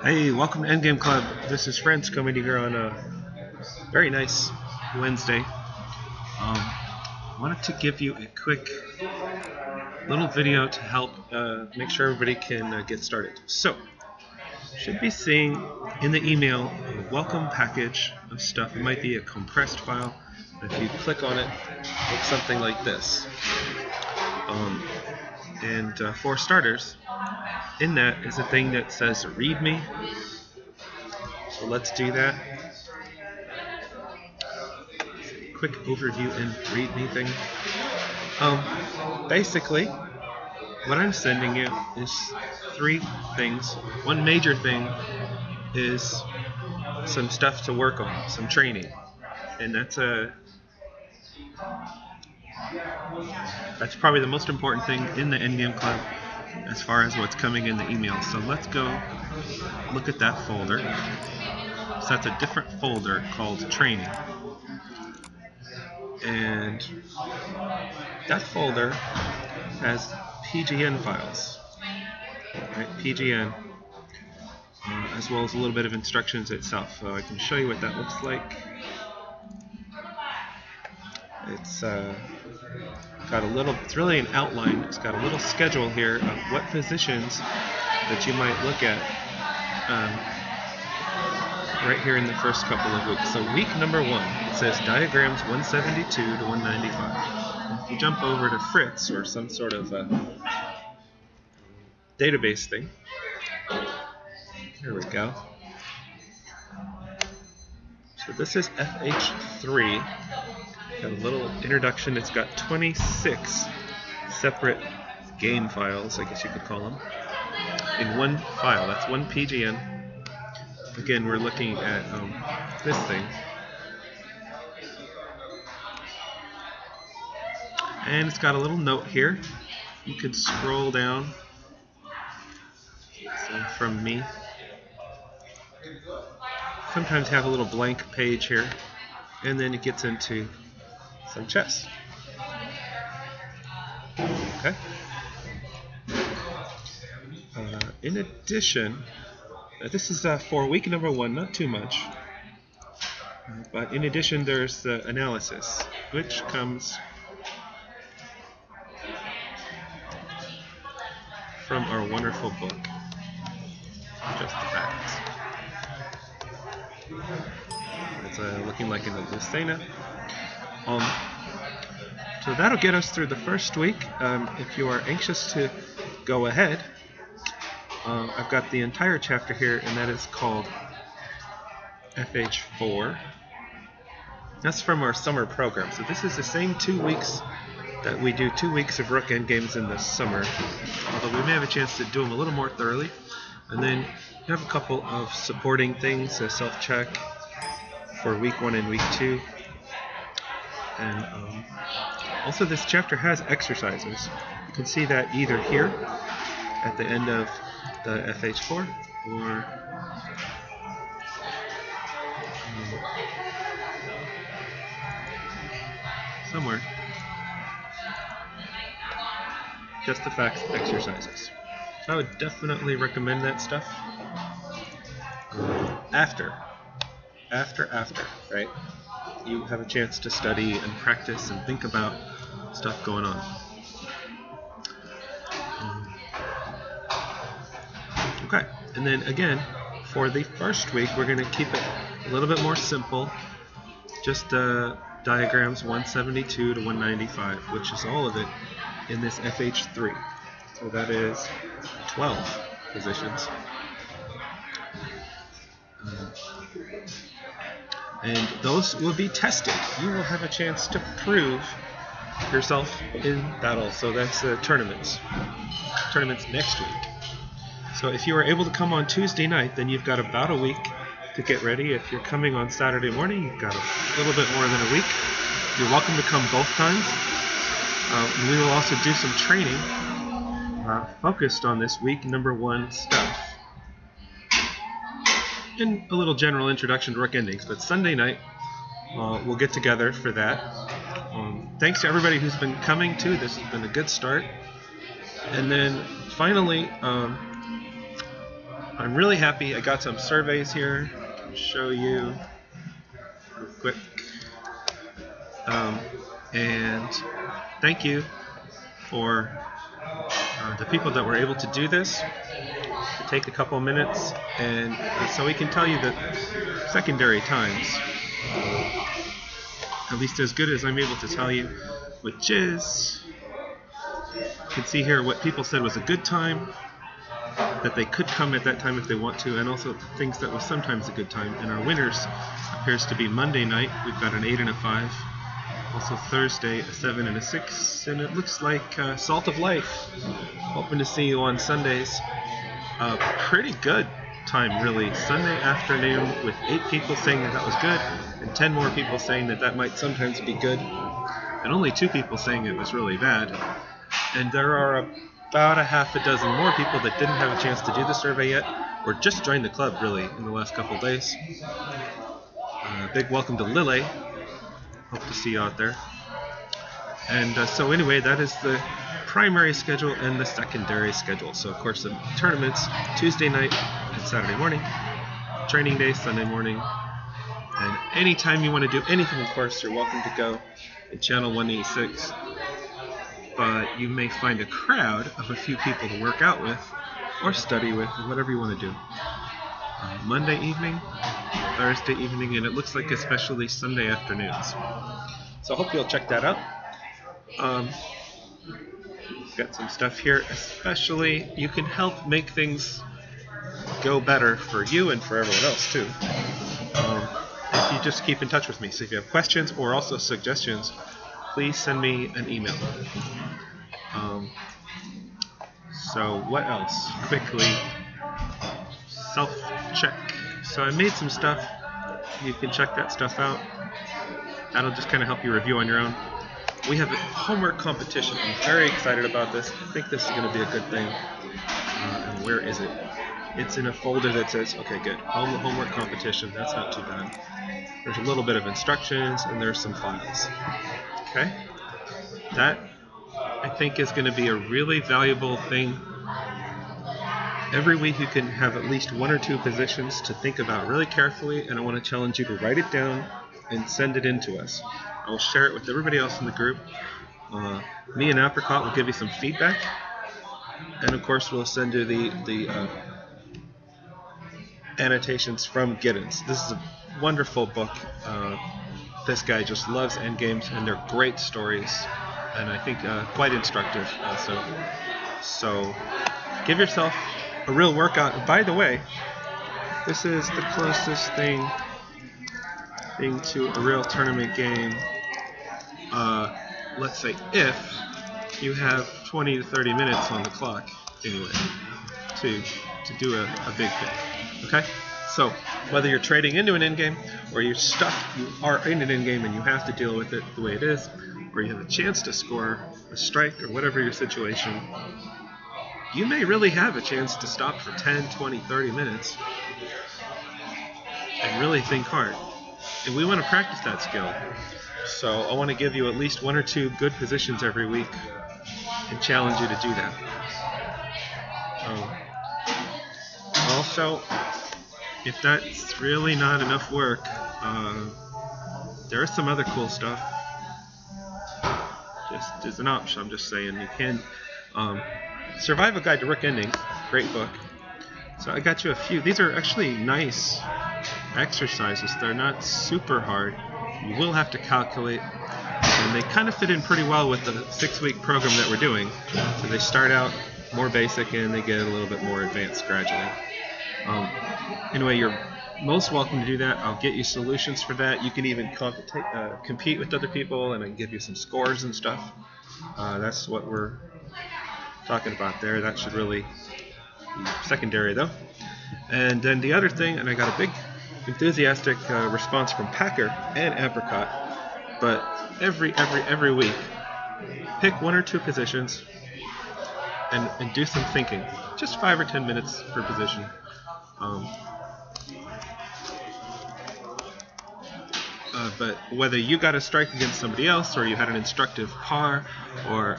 Hey, welcome to Endgame Club. This is Friends coming to you here on a very nice Wednesday. Wanted to give you a quick little video to help make sure everybody can get started. So, should be seeing in the email a welcome package of stuff. It might be a compressed file. If you click on it, it looks something like this. For starters, in that is a thing that says README. So let's do that. Quick overview and README thing. Basically, what I'm sending you is three things. One major thing is some stuff to work on, some training, and that's probably the most important thing in the Endgame Club as far as what's coming in the email. So let's go look at that folder. So that's a different folder called Training, and that folder has PGN files, right? PGN, as well as a little bit of instructions itself. So I can show you what that looks like. It's got a little, it's really an outline. It's got a little schedule here of what positions that you might look at right here in the first couple of weeks. So week number 1, it says diagrams 172 to 195. If you jump over to Fritz or some sort of database thing, here we go. So this is FH3. Got a little introduction. It's got 26 separate game files, I guess you could call them, in one file. That's one PGN. Again, we're looking at this thing. And it's got a little note here. You can scroll down. So from me. Sometimes have a little blank page here. And then it gets into some chess. Okay. In addition, this is for week number 1, not too much. But in addition, there's the analysis, which comes from our wonderful book, Just the Facts. It's looking like in the Lucena. So that'll get us through the first week. If you are anxious to go ahead, I've got the entire chapter here, and that is called FH4. That's from our summer program. So this is the same 2 weeks that we do 2 weeks of Rook Endgames in the summer, although we may have a chance to do them a little more thoroughly. And then you have a couple of supporting things, a self-check for week 1 and week 2. And also this chapter has exercises. You can see that either here at the end of the FH4 or somewhere. Just the Facts exercises. So I would definitely recommend that stuff. After, right? You have a chance to study and practice and think about stuff going on. Okay, and then again, for the first week, we're going to keep it a little bit more simple. Just diagrams 172 to 195, which is all of it in this FH3. So that is 12 positions. And those will be tested. You will have a chance to prove yourself in battle. So that's tournaments next week. So if you are able to come on Tuesday night, then you've got about a week to get ready. If you're coming on Saturday morning, you've got a little bit more than a week. You're welcome to come both times. We will also do some training focused on this week number 1 stuff. And a little general introduction to Rook Endings. But Sunday night, we'll get together for that. Thanks to everybody who's been coming too. This has been a good start. And then finally, I'm really happy. I got some surveys here. I'll show you real quick. And thank you for the people that were able to do this, to take a couple of minutes, and so we can tell you that secondary times, at least as good as I'm able to tell you, which is, you can see here what people said was a good time, that they could come at that time if they want to, and also things that was sometimes a good time. And our winners appears to be Monday night. We've got an 8 and a 5. Also Thursday, a 7 and a 6. And it looks like Salt of Life. Hoping to see you on Sundays. Pretty good time, really. Sunday afternoon with 8 people saying that was good, and 10 more people saying that might sometimes be good, and only 2 people saying it was really bad. And there are about a half a dozen more people that didn't have a chance to do the survey yet, or just joined the club, really, in the last couple of days. Big welcome to Lily. Hope to see you out there. And so anyway, that is the primary schedule and the secondary schedule. So of course the tournaments Tuesday night and Saturday morning, training day Sunday morning, and anytime you want to do anything, of course, you're welcome to go in channel 186. But you may find a crowd of a few people to work out with or study with, or whatever you want to do. Monday evening, Thursday evening, and it looks like especially Sunday afternoons. So I hope you'll check that out. Got some stuff here, especially you can help make things go better for you and for everyone else too. If you just keep in touch with me. So if you have questions or also suggestions, please send me an email. So what else? Quickly, self-check. So I made some stuff. You can check that stuff out. That'll just kind of help you review on your own. We have a homework competition. I'm very excited about this. I think this is going to be a good thing. And where is it? It's in a folder that says, okay, good, homework competition. That's not too bad. There's a little bit of instructions, and there's some files. Okay? That, I think, is going to be a really valuable thing. Every week you can have at least 1 or 2 positions to think about really carefully, and I want to challenge you to write it down and send it in to us. I will share it with everybody else in the group. Me and Apricot will give you some feedback, and of course we'll send you the annotations from Giddens. This is a wonderful book. This guy just loves endgames, and they're great stories, and I think quite instructive. So give yourself a real workout. And by the way, this is the closest thing to a real tournament game. Let's say if you have 20 to 30 minutes on the clock anyway to do a big thing. Okay? So whether you're trading into an endgame or you're stuck, you are in an endgame and you have to deal with it the way it is, or you have a chance to score a strike or whatever your situation, you may really have a chance to stop for 10, 20, 30 minutes and really think hard. And we want to practice that skill. So I want to give you at least 1 or 2 good positions every week and challenge you to do that. Also, if that's really not enough work, there is some other cool stuff. Just as an option, I'm just saying, you can Survival Guide to Rook Ending, great book. So I got you a few. These are actually nice exercises. They're not super hard. You will have to calculate, and they kind of fit in pretty well with the 6-week program that we're doing. So they start out more basic and they get a little bit more advanced gradually. Anyway, you're most welcome to do that. I'll get you solutions for that. You can even compete with other people, and I can give you some scores and stuff. That's what we're talking about there. That should really be secondary, though. And then the other thing, and I got a big enthusiastic response from Packer and Apricot, but every week, pick 1 or 2 positions and do some thinking. Just 5 or 10 minutes per position. But whether you got a strike against somebody else, or you had an instructive par, or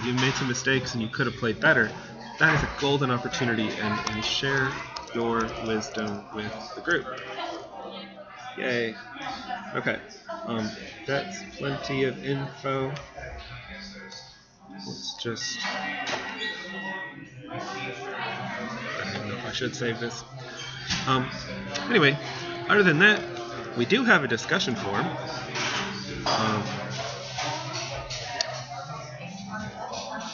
you made some mistakes and you could have played better, that is a golden opportunity, and share your wisdom with the group. Yay. Okay. That's plenty of info. Let's just... I don't know if I should save this. Anyway, other than that, we do have a discussion forum.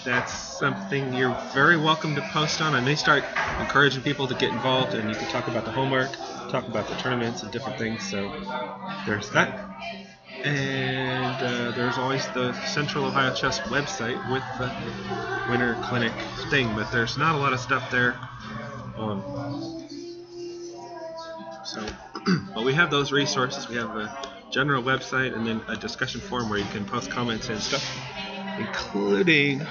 That's something you're very welcome to post on. I may start encouraging people to get involved, and you can talk about the homework, talk about the tournaments and different things. So there's that. And there's always the Central Ohio Chess website with the Winter Clinic thing, but there's not a lot of stuff there. But we have those resources. We have a general website and then a discussion forum where you can post comments and stuff, including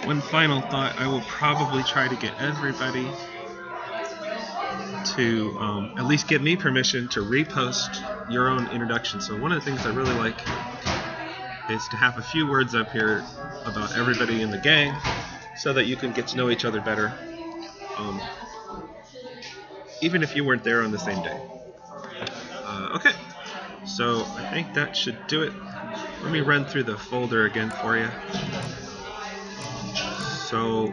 one final thought. I will probably try to get everybody to at least give me permission to repost your own introduction. So one of the things I really like is to have a few words up here about everybody in the gang so that you can get to know each other better, even if you weren't there on the same day. Okay, so I think that should do it. Let me run through the folder again for you. So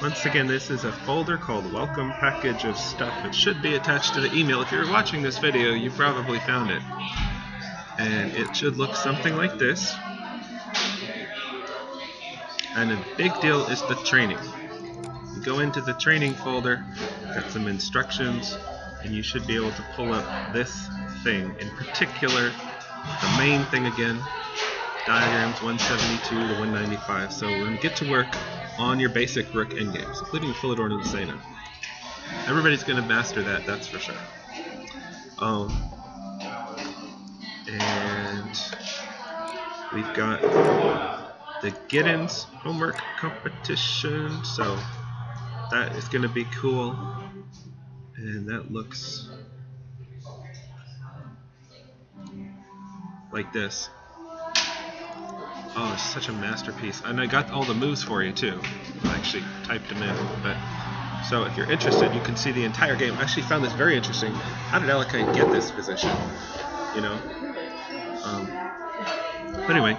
once again, this is a folder called Welcome Package of Stuff. It should be attached to the email. If you're watching this video, you probably found it. And it should look something like this. And a big deal is the training. You go into the training folder, got some instructions, and you should be able to pull up this thing. In particular, the main thing again, diagrams 172 to 195. So we're going to get to work on your basic Rook endgames, including Philidor and Lucena. Everybody's going to master that, that's for sure. And we've got the Giddens homework competition, so that is going to be cool. And that looks like this. Oh, it's such a masterpiece. And I got all the moves for you too. I actually typed them in. But so if you're interested, you can see the entire game. I actually found this very interesting. How did Alekhine get this position? You know? But anyway,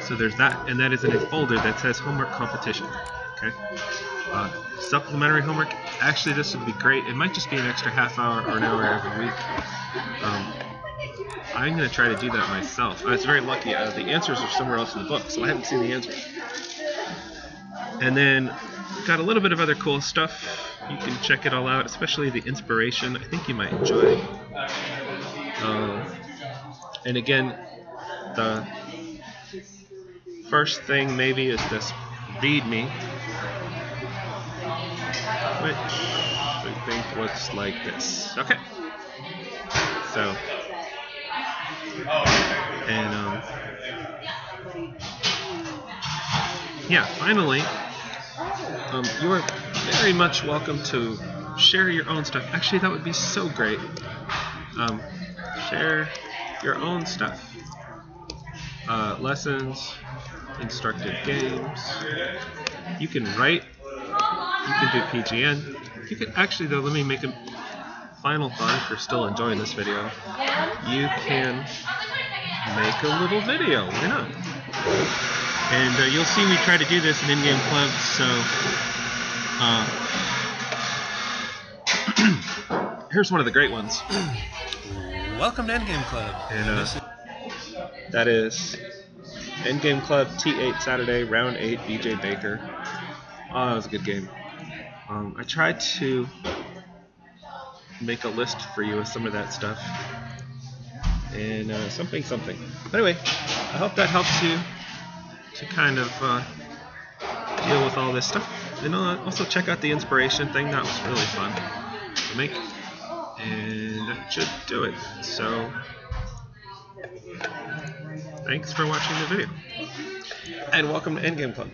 so there's that, and that is in a folder that says homework competition. Okay? Supplementary homework. Actually, this would be great. It might just be an extra half hour or an hour every week. I'm going to try to do that myself. I was very lucky. The answers are somewhere else in the book, so I haven't seen the answers. And then got a little bit of other cool stuff. You can check it all out, especially the inspiration. I think you might enjoy it. And again, the first thing maybe is this README, which I think looks like this. Okay. So, and yeah, finally, you are very much welcome to share your own stuff. Actually, that would be so great. Share your own stuff. Lessons, instructed games. You can write. You can do PGN. You can actually, though, let me make a final thought. If you're still enjoying this video, you can make a little video. Why not? And you'll see we try to do this in in-game clubs. So here's one of the great ones. Welcome to Endgame Club. And that is Endgame Club T8 Saturday, round 8, BJ Baker. Oh, that was a good game. I tried to make a list for you of some of that stuff. And something. But anyway, I hope that helps you to kind of deal with all this stuff. And also check out the inspiration thing. That was really fun to make. And that should do it. So, thanks for watching the video. And welcome to Endgame Club.